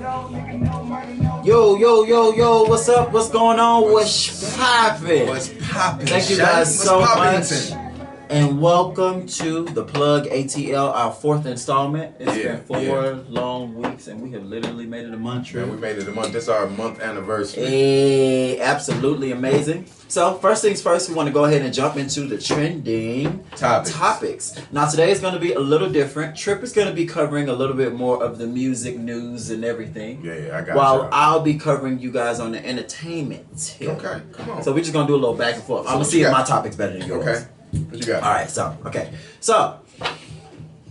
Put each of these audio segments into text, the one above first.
Yo, what's up? What's going on? What's poppin'? What's poppin'? Thank you guys so much. And welcome to the Plug ATL, our fourth installment. It's been 4 long weeks, and we have literally made it a month. Tripp. We made it a month. This is our month anniversary. Hey, absolutely amazing. So, first things first, we want to go ahead and jump into the trending topics. Now, today is going to be a little different. Tripp is going to be covering a little bit more of the music news and everything. Yeah, I got While I'll be covering you guys on the entertainment tip. Okay, come on. So, we're just going to do a little back and forth. I'm going to see if my topic's better than yours. Okay. What you got? Alright, so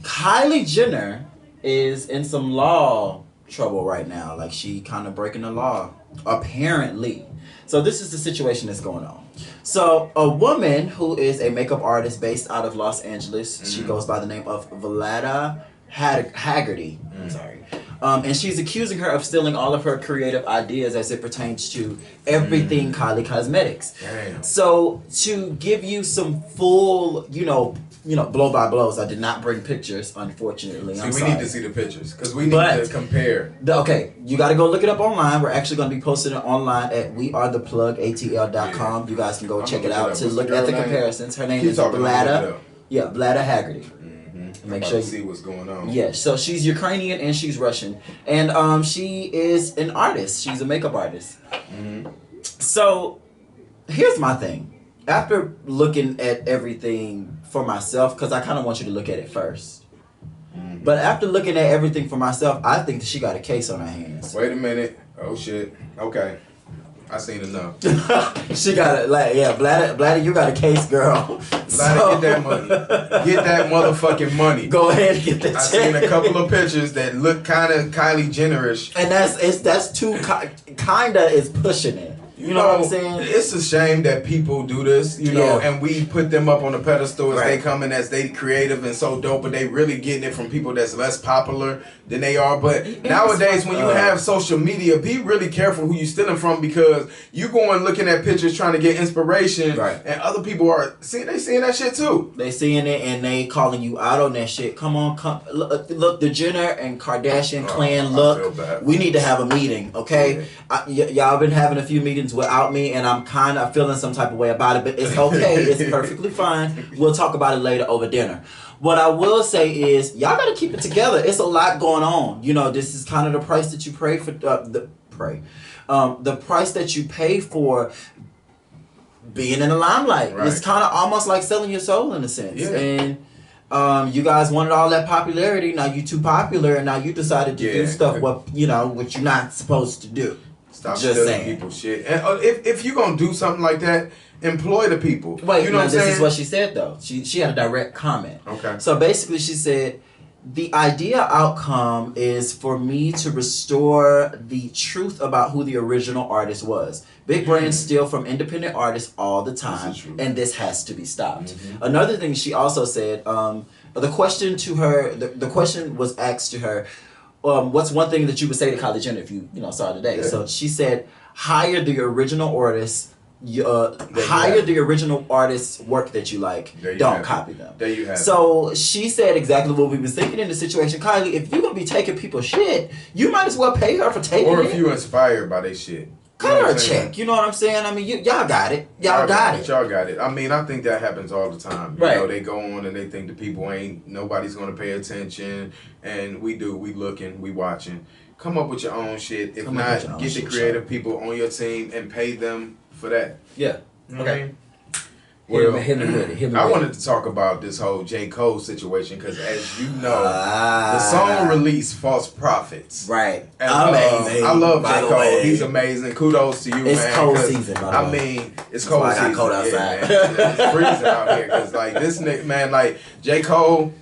Kylie Jenner is in some law trouble right now. Like, she kind of breaking the law, apparently. So this is the situation that's going on. So a woman who is a makeup artist based out of Los Angeles, she goes by the name of Vlada Haggerty. I'm sorry. And she's accusing her of stealing all of her creative ideas as it pertains to everything Kylie Cosmetics. Damn. So to give you some full, blow by blows, I did not bring pictures, unfortunately. We need to see the pictures because we need to compare. Okay, you got to go look it up online. We're actually going to be posting it online at wearetheplug.atl.com. You guys can go check it out to look at the comparisons. Her name is Vlada. Yeah, Vlada Haggerty. Make sure you see what's going on. Yeah, so she's Ukrainian and she's Russian, and she is an artist. She's a makeup artist. So here's my thing. After looking at everything for myself, because I kind of want you to look at it first. But after looking at everything for myself, I think that she got a case on her hands. Wait a minute. Oh shit. Okay. I seen enough. She got it. Bladder, you got a case, girl. Bladder, get that money. Get that motherfucking money. Go ahead and get the check. I seen a couple of pictures that look kind of Kylie Jenner-ish. And that's too kinda is pushing it. You know what I'm saying? It's a shame that people do this, and we put them up on a pedestal as they come in as they creative and so dope, but they really getting it from people that's less popular than they are. But nowadays, when you have social media, be really careful who you stealing from, because you going looking at pictures trying to get inspiration, and other people are seeing that shit too. They seeing it and they calling you out on that shit. Come on, look, the Jenner and Kardashian clan. Look, we need to have a meeting, okay? Y'all been having a few meetings without me, and I'm kind of feeling some type of way about it, but it's okay. It's perfectly fine. We'll talk about it later over dinner. What I will say is, y'all gotta keep it together. It's a lot going on. This is kind of the price that you pay for the price that you pay for being in the limelight. It's kind of almost like selling your soul in a sense. And you guys wanted all that popularity. Now you too popular, and now you decided to do stuff what you're not supposed to do. Stop stealing people's shit. And if you're gonna do something like that, employ the people. Wait, this is what she said though. She had a direct comment. Okay. So basically, she said, the ideal outcome is for me to restore the truth about who the original artist was. Big brands steal from independent artists all the time, and this has to be stopped. Another thing she also said, the question to her, the question was asked to her, what's one thing that you would say to Kylie Jenner if you saw her today? So she said, hire the original artist. Hire the original artist's work that you like. Don't copy them. There you have it. So she said exactly what we was thinking in the situation. Kylie, if you're gonna be taking people's shit, you might as well pay her for taking it. Or if you're inspired by their shit. Cut her a check. You know what I'm saying? I mean, y'all got it. Y'all got it. Y'all got it. I mean, I think that happens all the time. You know, they go on and they think the people nobody's gonna pay attention, and we do. We looking, we watching. Come up with your own shit. If not, get the creative people on your team and pay them for that. Yeah. Okay. Well, hit me with it. I wanted to talk about this whole J.Cole situation because, as you know, the song released "False Prophets." Right. And, amazing. I love J.Cole. He's amazing. Kudos to you, man. It's cold season, by the way. I mean, it's cold season. It's cold outside. Yeah, it's freezing out here because, this nigga, man, J.Cole,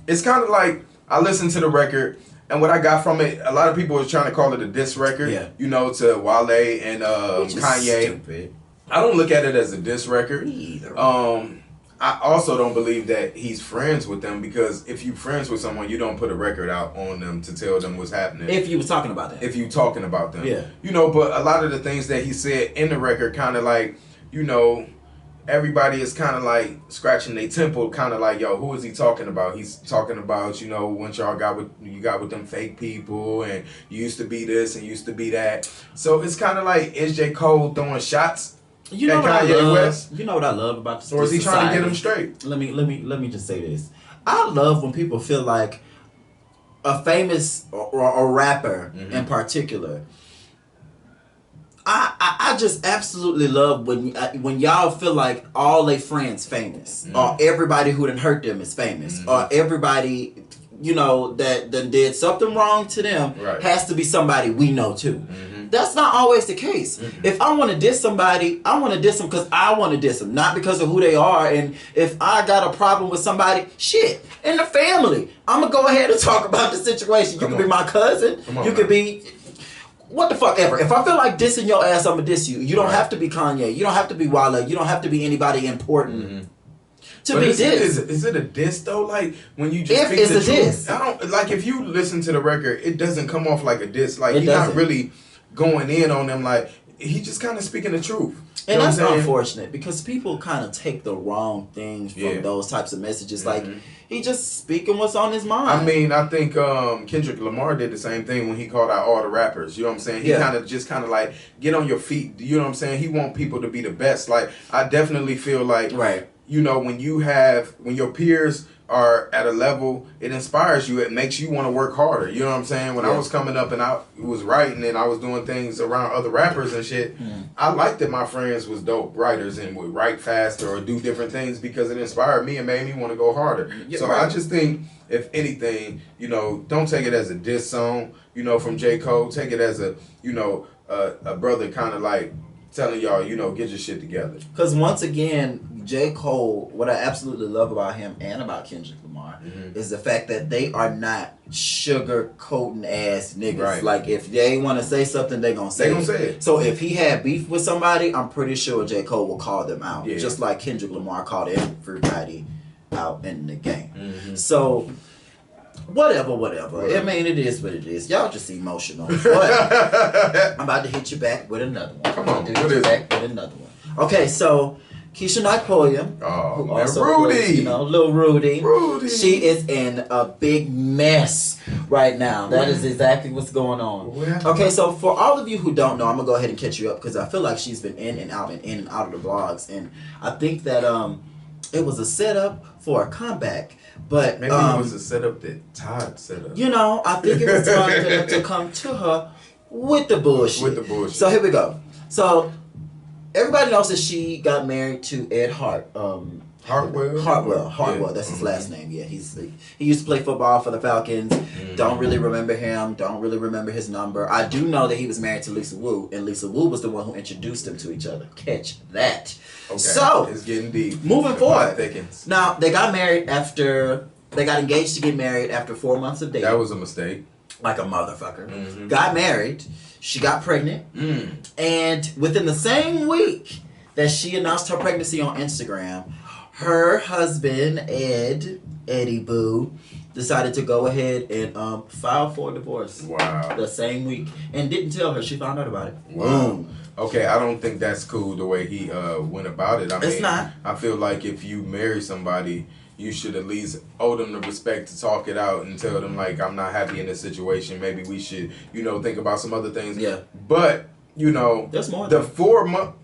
it's kind of like I listened to the record. And what I got from it, a lot of people was trying to call it a diss record, to Wale and Kanye. Stupid. I don't look at it as a diss record. Either. I also don't believe that he's friends with them, because if you friends with someone, you don't put a record out on them to tell them what's happening. If you was talking about them. If you talking about them. Yeah. But a lot of the things that he said in the record kind of everybody is kind of like scratching their temple, kind of like, yo, who is he talking about? He's talking about, once y'all got with them fake people, and you used to be this and used to be that. So it's kind of like, is J. Cole throwing shots at Kanye West? You know what I love about this? Or is he trying to get him straight? Let me just say this. I love when people feel like a famous or a rapper in particular. I just absolutely love when y'all feel like all they friends famous, or everybody who done hurt them is famous, or everybody that done did something wrong to them has to be somebody we know too. That's not always the case. If I want to diss somebody, I want to diss them because I want to diss them, not because of who they are. And if I got a problem with somebody, shit, in the family, I'm gonna go ahead and talk about the situation. You could be my cousin. You could be what the fuck ever. If I feel like dissing your ass, I'm gonna diss you. You don't have to be Kanye. You don't have to be Wale. You don't have to be anybody important to be dissed. Is it a diss though? Like when you just speak the truth. Diss. I don't like if you listen to the record, it doesn't come off like a diss. Like he's not really going in on them. Like he just kind of speaking the truth. And that's unfortunate because people kind of take the wrong things from those types of messages. Like he just speaking what's on his mind. I mean, I think Kendrick Lamar did the same thing when he called out all the rappers. You know what I'm saying? He kind of like get on your feet. You know what I'm saying? He want people to be the best. Like I definitely feel like when your peers are at a level, it inspires you. It makes you want to work harder. You know what I'm saying? When I was coming up and I was writing and I was doing things around other rappers and shit, I liked that my friends was dope writers and would write faster or do different things because it inspired me and made me want to go harder. I just think, if anything, don't take it as a diss song, from J. Cole. Take it as a brother kind of like telling y'all, get your shit together. Because once again, J. Cole, what I absolutely love about him and about Kendrick Lamar is the fact that they are not sugar-coating ass niggas. Right. Like, if they want to say something, they gonna say it. So if he had beef with somebody, I'm pretty sure J. Cole will call them out. Yeah. Just like Kendrick Lamar called everybody out in the game. So whatever. Right. I mean, it is what it is. Y'all just emotional. But I'm about to hit you back with another one. Come on, Okay, so Keisha Knight Pulliam, who also Rudy, plays, little Rudy. She is in a big mess right now. That is exactly what's going on. Okay, so for all of you who don't know, I'm gonna go ahead and catch you up because I feel like she's been in and out of the vlogs, and I think that it was a setup for a comeback. But maybe it was a setup that Todd set up. I think it was time for them to come to her with the bullshit. So here we go. So everybody knows that she got married to Ed Hartwell. Hartwell. That's his last name. Yeah, he used to play football for the Falcons. Don't really remember him. Don't really remember his number. I do know that he was married to Lisa Wu, and Lisa Wu was the one who introduced them to each other. Catch that. Okay. So it's getting deep. Moving forward. Now they got engaged to get married after 4 months of dating. That was a mistake. Like a motherfucker. Got married. She got pregnant. And within the same week that she announced her pregnancy on Instagram, her husband, Eddie Boo, decided to go ahead and file for a divorce. Wow. The same week. And didn't tell her. She found out about it. Wow. Boom. Okay, I don't think that's cool the way he went about it. It's not. I feel like if you marry somebody, you should at least owe them the respect to talk it out and tell them, like, I'm not happy in this situation. Maybe we should, think about some other things. Yeah. But, there's more. The 4 month.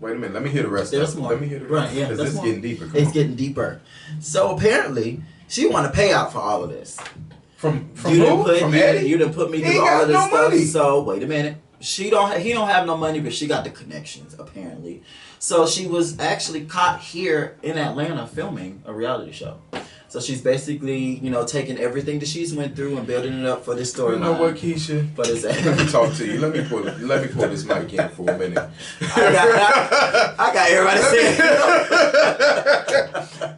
Wait a minute. Let me hear the rest of it. More. Let me hear the rest. Right, yeah. Because it's getting deeper. It's getting deeper. So apparently, she want to pay out for all of this. From Eddie? You didn't put me through all of this stuff. Money. So wait a minute. He don't have no money, but she got the connections apparently. So she was actually caught here in Atlanta filming a reality show. So she's basically, taking everything that she's went through and building it up for this story. You know what, Keisha? But let me talk to you. Let me pull this mic in for a minute. I got everybody saying.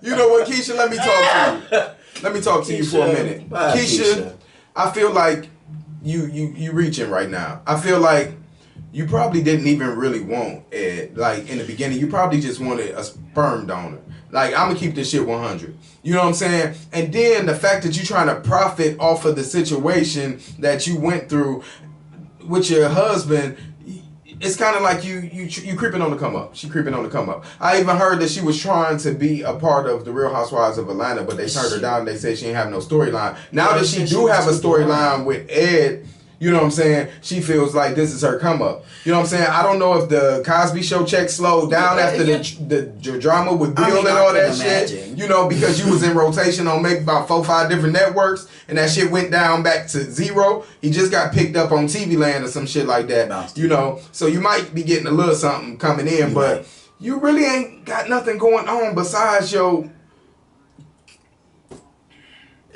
You know what, Keisha? Let me talk to you. Let me talk to you for a minute. Bye, Keisha. I feel like you reaching right now. I feel like you probably didn't even really want Ed. Like in the beginning, you probably just wanted a sperm donor. Like, I'm gonna keep this shit 100. You know what I'm saying? And then the fact that you're trying to profit off of the situation that you went through with your husband, it's kind of like you creeping on the come up. She creeping on the come up. I even heard that she was trying to be a part of the Real Housewives of Atlanta, but they turned her down. They said she didn't have no storyline. Now that she do have a storyline with Ed, you know what I'm saying? She feels like this is her come up. You know what I'm saying? I don't know if the Cosby Show check slowed down after the drama with Bill and all that shit. You know, because you was in rotation on maybe about 4 or 5 different networks, and that shit went down back to 0. He just got picked up on TV Land or some shit like that. You know, so you might be getting a little something coming in, but you really ain't got nothing going on besides your.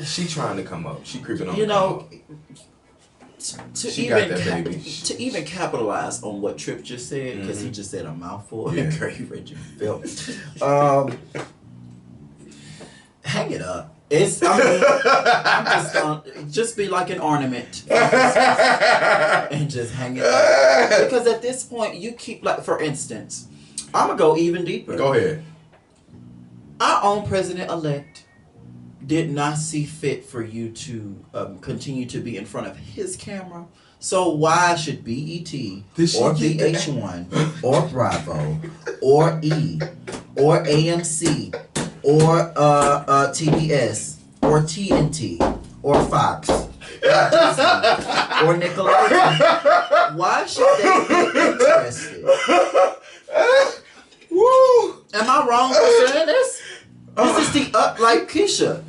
She trying to come up. She creeping on. You know. To even capitalize on what Tripp just said, because he just said a mouthful. Yeah. Girl, you read your film. Hang it up. I'm just gonna just be like an ornament and just hang it up. Because at this point, you keep, like, for instance, I'm gonna go even deeper. Go ahead. Our own president-elect did not see fit for you to continue to be in front of his camera. So why should BET or VH1 or Bravo or E or AMC or TBS or TNT or Fox or Nickelodeon, why should they be interested? Woo! Am I wrong for saying this? This is the like Keisha.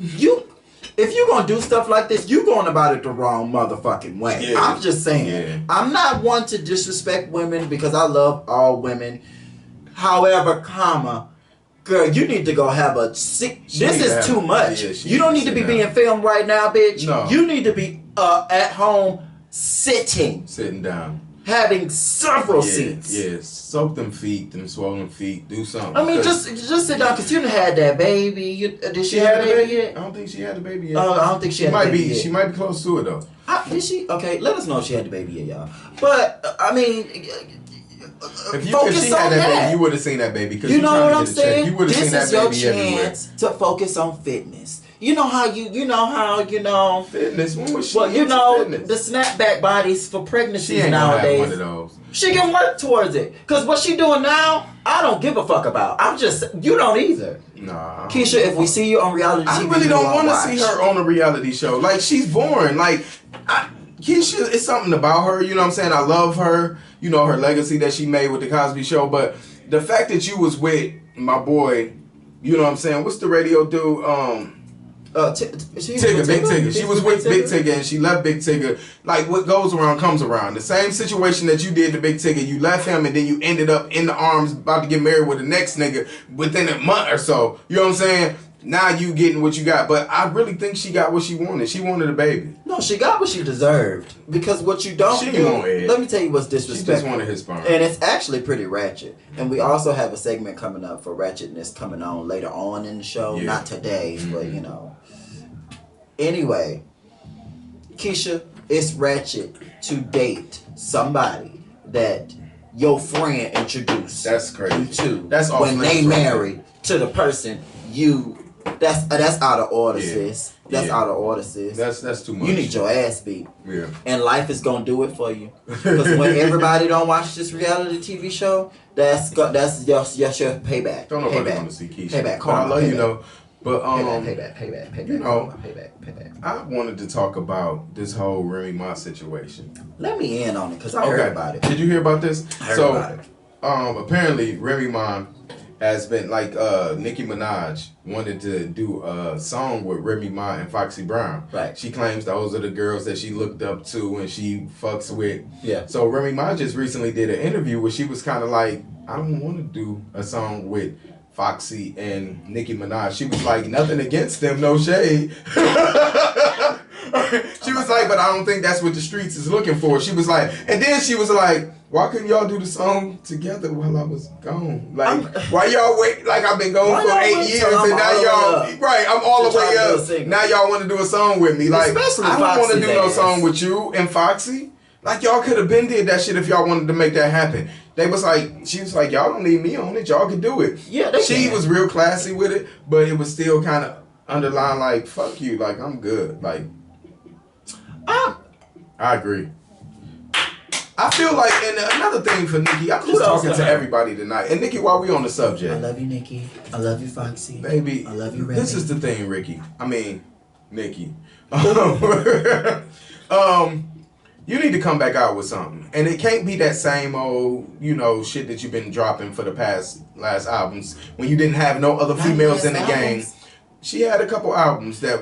If you're gonna do stuff like this, you going about it the wrong motherfucking way. Yeah. I'm just saying. Yeah. I'm not one to disrespect women because I love all women. However, girl, you need to go have a sick. This is too much. Yeah, you don't need to be being filmed right now, bitch. No. You need to be at home sitting down. Having several seats. Yes, soak them feet, them swollen feet. Do something. I mean, just sit down, because you done had that baby. Did she have a baby yet? I don't think she had a baby yet. I don't think she had a baby yet. She might be close to it, though. Did she? Okay, let us know if she had the baby yet, y'all. But, I mean, if she had that baby, you would have seen that baby. You know what I'm saying? You would have seen that baby everywhere. This is your chance to focus on fitness. You know how fitness. When was she? Well, the snapback bodies for pregnancies nowadays. One of those. She can work towards it. Cause what she doing now, I don't give a fuck about. You don't either. Nah. Keisha, if we see you on reality TV, I really don't want to see her on a reality show. Like, she's boring. Like, Keisha, it's something about her. You know what I'm saying? I love her. You know, her legacy that she made with the Cosby Show. But the fact that you was with my boy, you know what I'm saying? What's the radio dude? Tigger, Big Tigger. She was with Big Tigger and she left Big Tigger. Like, what goes around comes around. The same situation that you did to Big Tigger, you left him and then you ended up in the arms about to get married with the next nigga within a month or so. You know what I'm saying? Now you getting what you got. But I really think she got what she wanted. She wanted a baby. No, she got what she deserved. Because what you don't do, let me tell you what's disrespectful. She just wanted his sperm. And it's actually pretty ratchet. And we also have a segment coming up for ratchetness coming on later on in the show. Yeah. Not today, but you know. Anyway, Keisha, it's ratchet to date somebody that your friend introduced That's crazy. you to. That's when they married to the person you. That's out of order, sis. That's out of order, sis. That's too much. You need your ass beat. Yeah. And life is gonna do it for you. Because when everybody don't watch this reality TV show, that's your payback. Don't nobody want to see Keisha. Payback. But I love you though. But payback. You know, payback. I wanted to talk about this whole Remy Ma situation. Let me in on it because I heard about it. Did you hear about this? I heard about it. Apparently Remy Ma has been like Nicki Minaj wanted to do a song with Remy Ma and Foxy Brown. Right. She claims those are the girls that she looked up to and she fucks with. Yeah. So Remy Ma just recently did an interview where she was kind of like, I don't want to do a song with Foxy and Nicki Minaj. She was like, nothing against them, no shade. She was like, but I don't think that's what the streets is looking for. She was like, and then she was like, why couldn't y'all do the song together while I was gone? Like, why y'all wait? Like, I've been gone for 8 years and now y'all, right, I'm all the way up. Now y'all want to do a song with me. Like, I don't want to do no song with you and Foxy. Like, y'all could have been did that shit if y'all wanted to make that happen. She was like, y'all don't need me on it. Y'all can do it. Yeah, she was real classy with it, but it was still kind of underlined like, fuck you. Like, I'm good. Like, I agree. I feel like, and another thing for Nicki, I'm just talking to everybody tonight. And Nicki, while we on the subject. I love you, Nicki. I love you, Foxy. Baby, I love you, Remy. This is the thing, Nicki. You need to come back out with something. And it can't be that same old, shit that you've been dropping for the last albums when you didn't have no other females in the game. She had a couple albums that,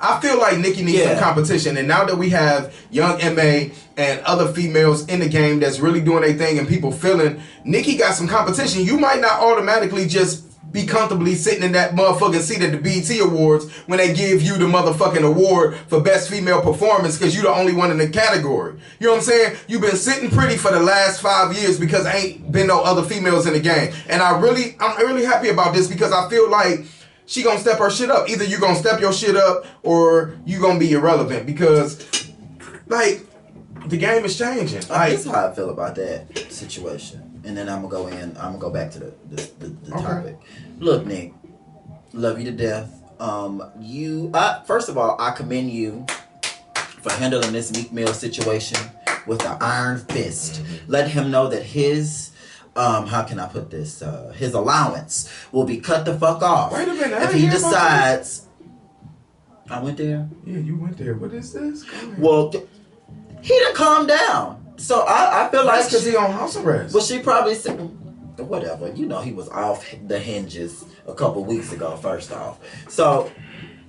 I feel like Nicki needs some competition. And now that we have Young M.A. and other females in the game that's really doing their thing and people feeling, Nicki got some competition. You might not automatically just be comfortably sitting in that motherfucking seat at the BET Awards when they give you the motherfucking award for Best Female Performance because you're the only one in the category. You know what I'm saying? You've been sitting pretty for the last 5 years because ain't been no other females in the game. And I'm really happy about this because I feel like she gonna step her shit up. Either you gonna step your shit up or you gonna be irrelevant because, like, the game is changing. This is how I feel about that situation. And then I'm gonna go back to the topic. Look, Nick, love you to death. First of all, I commend you for handling this Meek Mill situation with the iron fist. Let him know that his how can I put this? His allowance will be cut the fuck off. Wait a minute. If he decides. I went there? Yeah, you went there. What is this? Well, he done calmed down. So I feel like because he on house arrest. Well, she probably said, whatever. He was off the hinges a couple weeks ago, first off. So,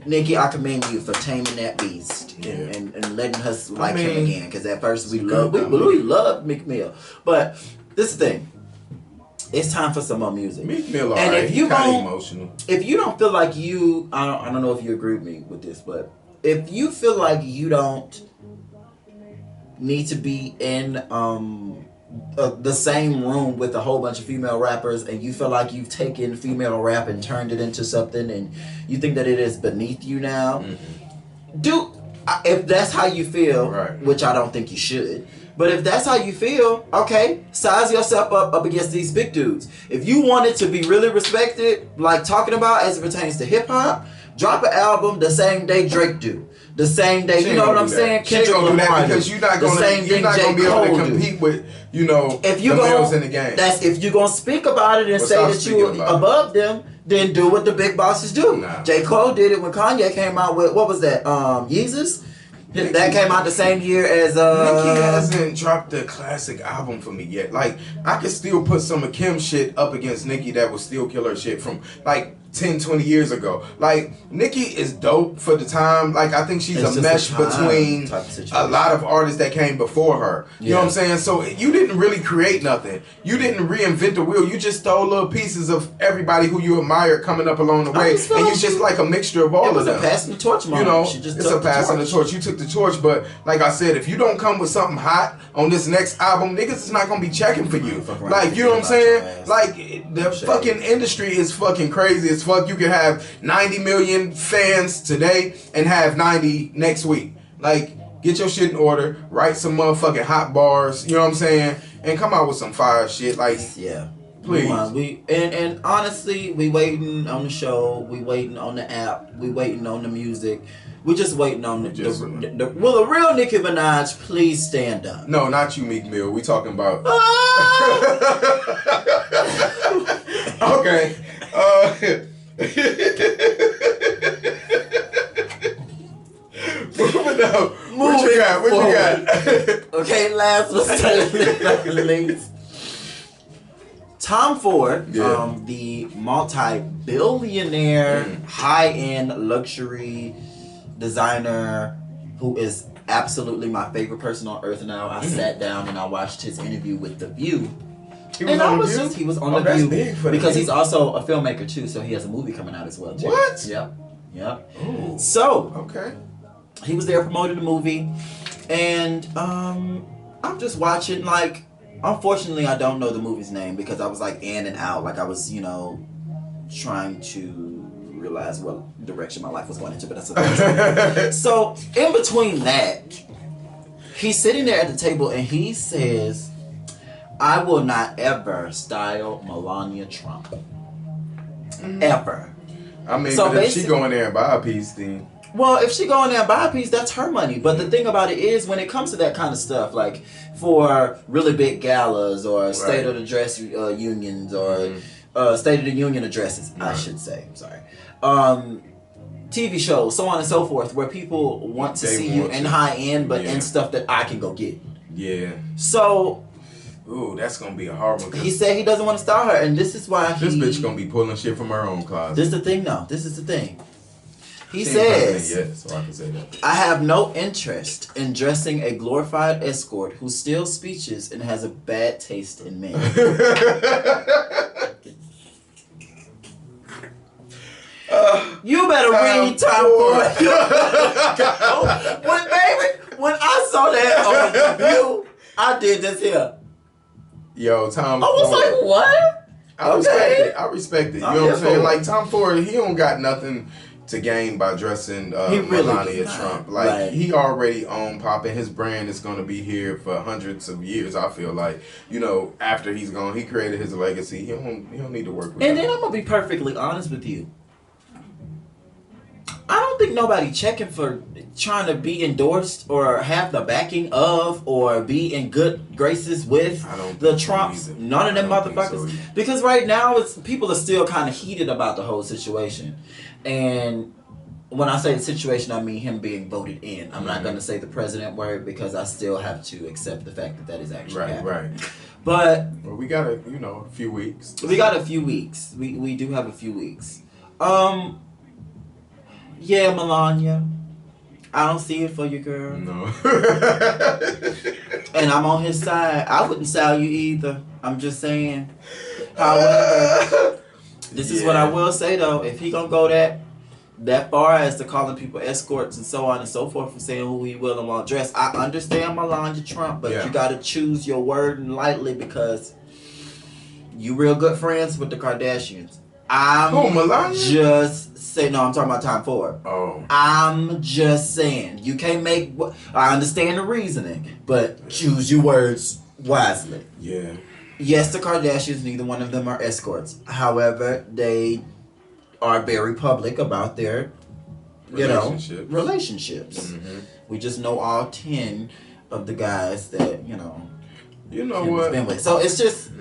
Nicki, I commend you for taming that beast and letting us like him again. Because at first we loved Meek Mill. But this is the thing. It's time for some more music. Meek Mill, and if you emotional. If you don't feel like I don't know if you agree with me with this, but if you feel like you don't need to be in the same room with a whole bunch of female rappers and you feel like you've taken female rap and turned it into something and you think that it is beneath you now, if that's how you feel, which I don't think you should, but if that's how you feel, okay, size yourself up against these big dudes. If you wanted to be really respected, like talking about as it pertains to hip-hop, drop an album the same day Drake do. The same day, you know what I'm saying? Kendrick Lamar because you're not going to be able to compete with, if you the males in the game. That's if you're going to speak about it and say that you're above them, then do what the big bosses do. Nah. J.Cole did it when Kanye came out with, what was that, Yeezus? That came out the same year as Nicki hasn't dropped a classic album for me yet. Like, I could still put some of Kim's shit up against Nicki that would still kill her shit from, like, 10, 20 years ago. Like, Nicki is dope for the time. Like, I think she's a mesh between a lot of artists that came before her. You know what I'm saying? So you didn't really create nothing. You didn't reinvent the wheel. You just stole little pieces of everybody who you admired coming up along the way. And you just like a mixture of all of them. It was a passing the torch moment. It's a passing the torch. You took the torch, but like I said, if you don't come with something hot on this next album, niggas is not gonna be checking for you. Like, you know what I'm saying? Like, the fucking industry is fucking crazy as fuck. You can have 90 million fans today and have 90 next week. Like, get your shit in order, write some motherfucking hot bars, you know what I'm saying? And come out with some fire shit. Like, please. And honestly, we waiting on the show, we waiting on the app, we waiting on the music. We're just waiting on the real Nicki Minaj, please stand up. No, not you, Meek Mill. We talking about. Okay. Moving on. What you got? Okay, last but certainly not least. Tom Ford, the multi-billionaire, high-end luxury designer who is absolutely my favorite person on earth now. I sat down and I watched his interview with The View. He was on The View because he's also a filmmaker too, so he has a movie coming out as well too. What? Yep. Ooh. So, he was there promoting the movie, and I'm just watching. Like, unfortunately, I don't know the movie's name because I was like in and out. Like, I was, trying to realize what direction my life was going into, but that's okay. So, in between that, he's sitting there at the table and he says, I will not ever style Melania Trump. Ever. I mean, so but if she go in there and buy a piece, then... Well, if she go in there and buy a piece, that's her money. But the thing about it is, when it comes to that kind of stuff, like for really big galas or state of the dress unions or state of the union addresses, I should say. I'm sorry. TV shows, so on and so forth, where people want to see you in high end, but in stuff that I can go get. Yeah. So. Ooh, that's gonna be a hard one. He said he doesn't want to star her, and this is why this bitch gonna be pulling shit from her own closet. This is the thing, though. This is the thing. He says, yet, so I can say that. I have no interest in dressing a glorified escort who steals speeches and has a bad taste in men. You better read Time for it. When I saw that on the View, I did this here. Yo, Tom. I was like, what? I respect it. I respect it. You know what I'm saying? Like Tom Ford, he don't got nothing to gain by dressing Melania Trump. Like he already owned Pop, and his brand is gonna be here for hundreds of years. I feel like, you know, after he's gone, he created his legacy. He don't need to work with. And then I'm gonna be perfectly honest with you. I don't think nobody checking for trying to be endorsed or have the backing of or be in good graces with the Trumps. None of them motherfuckers. Because right now people are still kind of heated about the whole situation. And when I say the situation, I mean him being voted in. I'm not going to say the president word because I still have to accept the fact that is actually happening. Right. But well, we got a few weeks. We got a few weeks. We do have a few weeks. Yeah, Melania. I don't see it for you, girl. No. And I'm on his side. I wouldn't sell you either. I'm just saying. However, this is what I will say though. If he gonna go that far as to calling people escorts and so on and so forth and saying who he will and won't dress, I understand Melania Trump, but you gotta choose your word lightly because you real good friends with the Kardashians. Melania? Just say no. I'm talking about Time Ford. Oh. I'm just saying you can't make. I understand the reasoning, but choose your words wisely. Yeah. Yes, the Kardashians. Neither one of them are escorts. However, they are very public about their, relationships. Mm-hmm. We just know all 10 of the guys that You know Kim what? has been with. So it's just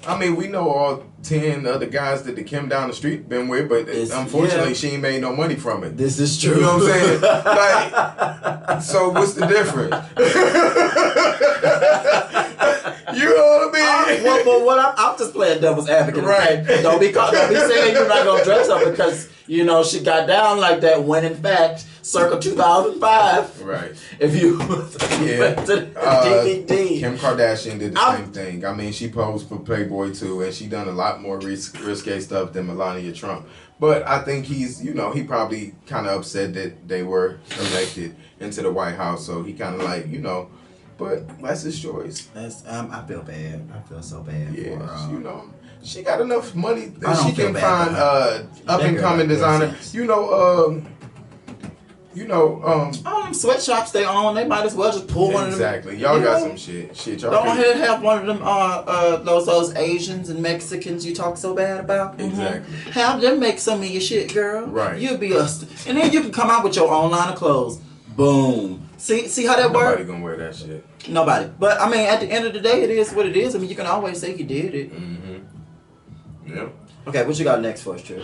I mean, we know all 10 other guys that the Kim down the street been with, but unfortunately, she ain't made no money from it. This is true. You know what I'm saying? Like, so what's the difference? You know what I mean? I'm just playing devil's advocate. Right. Okay? Don't be saying you're not going to dress up because, she got down like that when, in fact, circa 2005. Right. If you DVD. Kim Kardashian did the same thing. I mean, she posed for Playboy too, and she done a lot more risque stuff than Melania Trump. But I think he's, he probably kind of upset that they were elected into the White House. So he kind of like, but that's his choice. I feel bad. I feel so bad for her. She got enough money that she can find up and coming designer. All them sweatshops they own, they might as well just pull one of them. Exactly. Y'all got some shit. Y'all don't have one of them those Asians and Mexicans you talk so bad about. Exactly. Have them make some of your shit, girl. Right. You'll be and then you can come out with your own line of clothes. Boom. See how that works? Nobody gonna wear that shit. Nobody. But I mean, at the end of the day, it is what it is. I mean, you can always say you did it. Mm-hmm. Yep. Okay, what you got next for us, Tripp?